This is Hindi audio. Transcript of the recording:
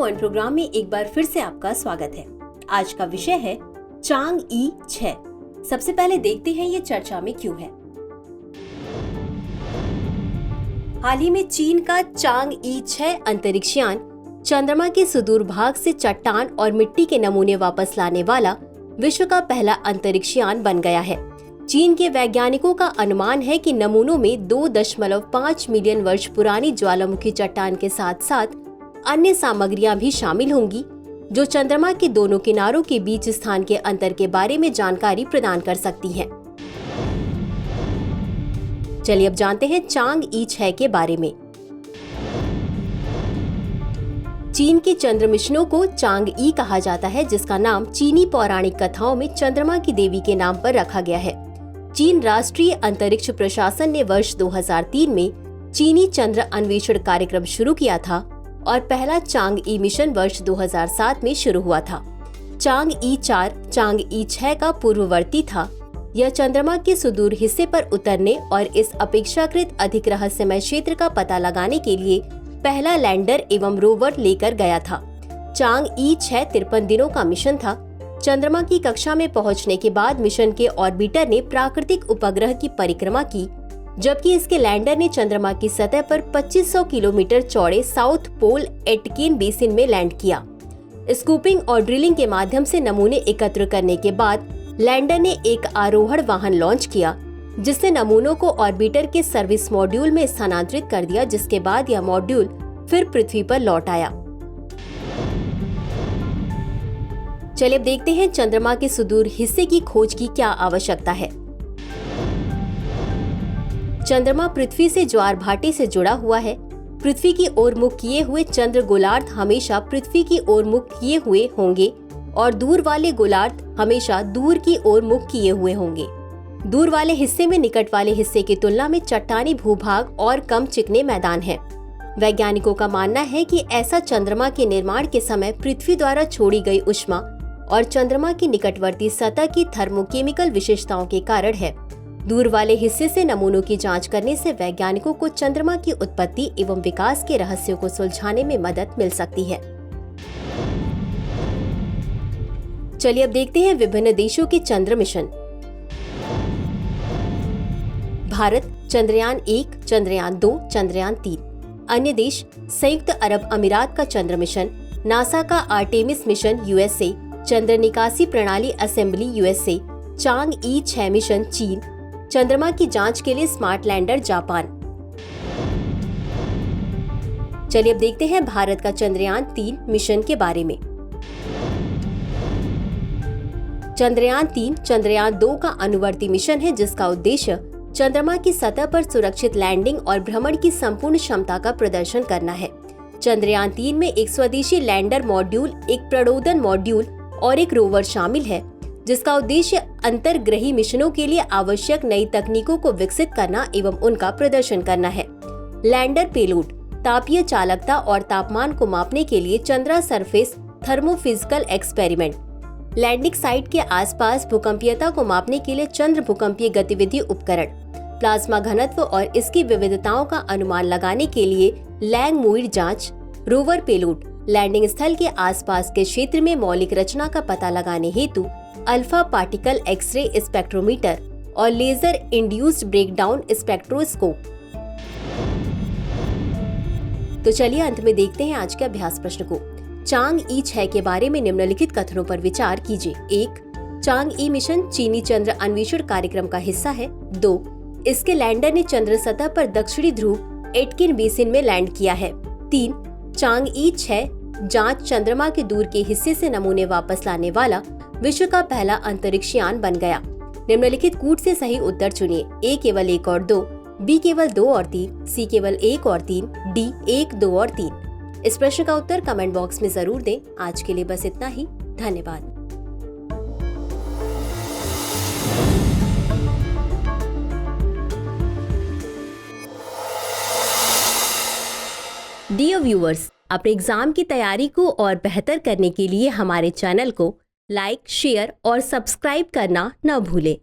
पॉइंट प्रोग्राम में एक बार फिर से आपका स्वागत है। आज का विषय है चांग-ई 6। सबसे पहले देखते हैं ये चर्चा में क्यों है। हाल ही में चीन का चांग-ई 6 अंतरिक्ष यान चंद्रमा के सुदूर भाग से चट्टान और मिट्टी के नमूने वापस लाने वाला विश्व का पहला अंतरिक्ष यान बन गया है। चीन के वैज्ञानिकों का अनुमान है कि नमूनों में 2.5 मिलियन वर्ष पुरानी ज्वालामुखी चट्टान के साथ साथ अन्य सामग्रियां भी शामिल होंगी, जो चंद्रमा के दोनों किनारों के बीच स्थान के अंतर के बारे में जानकारी प्रदान कर सकती हैं। चलिए अब जानते हैं चांग-ई 6 के बारे में। चीन के चंद्र मिशनों को चांग-ई कहा जाता है, जिसका नाम चीनी पौराणिक कथाओं में चंद्रमा की देवी के नाम पर रखा गया है। चीन राष्ट्रीय अंतरिक्ष प्रशासन ने वर्ष 2003 में चीनी चंद्र अन्वेषण कार्यक्रम शुरू किया था और पहला चांग-ई मिशन वर्ष 2007 में शुरू हुआ था। चांग-ई 4 चांग-ई 6 का पूर्ववर्ती था। यह चंद्रमा के सुदूर हिस्से पर उतरने और इस अपेक्षाकृत अधिक रहस्यमय क्षेत्र का पता लगाने के लिए पहला लैंडर एवं रोवर लेकर गया था। चांग-ई 6 53 दिनों का मिशन था। चंद्रमा की कक्षा में पहुंचने के बाद मिशन के ऑर्बिटर ने प्राकृतिक उपग्रह की परिक्रमा की, जबकि इसके लैंडर ने चंद्रमा की सतह पर 2500 किलोमीटर चौड़े साउथ पोल एटकिन बेसिन में लैंड किया। स्कूपिंग और ड्रिलिंग के माध्यम से नमूने एकत्र करने के बाद लैंडर ने एक आरोहण वाहन लॉन्च किया, जिसने नमूनों को ऑर्बिटर के सर्विस मॉड्यूल में स्थानांतरित कर दिया, जिसके बाद यह मॉड्यूल फिर पृथ्वी पर लौट आया। चलिए अब देखते हैं चंद्रमा के सुदूर हिस्से की खोज की क्या आवश्यकता है। चंद्रमा पृथ्वी से ज्वार भाटे से जुड़ा हुआ है। पृथ्वी की ओर मुख किए हुए चंद्र गोलार्ध हमेशा पृथ्वी की ओर मुख किए हुए होंगे और दूर वाले गोलार्ध हमेशा दूर की ओर मुख किए हुए होंगे। दूर वाले हिस्से में निकट वाले हिस्से की तुलना में चट्टानी भूभाग और कम चिकने मैदान हैं। वैज्ञानिकों का मानना है कि ऐसा चंद्रमा के निर्माण के समय पृथ्वी द्वारा छोड़ी गई ऊष्मा और चंद्रमा की निकटवर्ती सतह की थर्मोकेमिकल विशेषताओं के कारण है। दूर वाले हिस्से से नमूनों की जांच करने से वैज्ञानिकों को चंद्रमा की उत्पत्ति एवं विकास के रहस्यों को सुलझाने में मदद मिल सकती है। चलिए अब देखते हैं विभिन्न देशों के चंद्र मिशन। भारत चंद्रयान 1, चंद्रयान 2, चंद्रयान 3। अन्य देश संयुक्त अरब अमीरात का चंद्र मिशन, नासा का आर्टेमिस मिशन यूएसए, चंद्र निकासी प्रणाली असेंबली यूएसए, चांग-ई 6 मिशन चीन, चंद्रमा की जांच के लिए स्मार्ट लैंडर जापान। चलिए अब देखते हैं भारत का चंद्रयान 3 मिशन के बारे में। चंद्रयान 3 चंद्रयान 2 का अनुवर्ती मिशन है, जिसका उद्देश्य चंद्रमा की सतह पर सुरक्षित लैंडिंग और भ्रमण की संपूर्ण क्षमता का प्रदर्शन करना है। चंद्रयान 3 में एक स्वदेशी लैंडर मॉड्यूल, एक प्रणोदन मॉड्यूल और एक रोवर शामिल है, जिसका उद्देश्य अंतर्ग्रही मिशनों के लिए आवश्यक नई तकनीकों को विकसित करना एवं उनका प्रदर्शन करना है। लैंडर पेलोड तापीय चालकता और तापमान को मापने के लिए Chandra surface thermophysical experiment, landing site के आसपास भूकंपीयता को मापने के लिए चंद्र भूकंपीय गतिविधि उपकरण, प्लाज्मा घनत्व और इसकी विविधताओं का अनुमान लगाने के लिए लैंग-मुइर जांच, रोवर पेलोड लैंडिंग स्थल के आसपास के क्षेत्र में मौलिक रचना का पता लगाने हेतु अल्फा पार्टिकल एक्सरे स्पेक्ट्रोमीटर और लेजर इंड्यूस्ड ब्रेकडाउन स्पेक्ट्रोस्कोप। तो चलिए अंत में देखते हैं आज के अभ्यास प्रश्न को। चांग-ई 6 के बारे में निम्नलिखित कथनों पर विचार कीजिए। 1. चांग-ई मिशन चीनी चंद्र अन्वेषण कार्यक्रम का हिस्सा है। 2. इसके लैंडर ने चंद्र सतह पर दक्षिणी ध्रुव एटकिन बेसिन में लैंड किया है। 3. चांग-ई 6 जांच चंद्रमा के दूर के हिस्से से नमूने वापस लाने वाला विश्व का पहला अंतरिक्ष यान बन गया। निम्नलिखित कूट से सही उत्तर चुनिए। ए केवल 1 और 2, बी केवल 2 और 3, सी केवल 1 और 3, डी 1, 2 और 3। इस प्रश्न का उत्तर कमेंट बॉक्स में जरूर दें। आज के लिए बस इतना ही। धन्यवाद। डियर व्यूअर्स, अपने एग्जाम की तैयारी को और बेहतर करने के लिए हमारे चैनल को लाइक, शेयर और सब्सक्राइब करना न भूलें।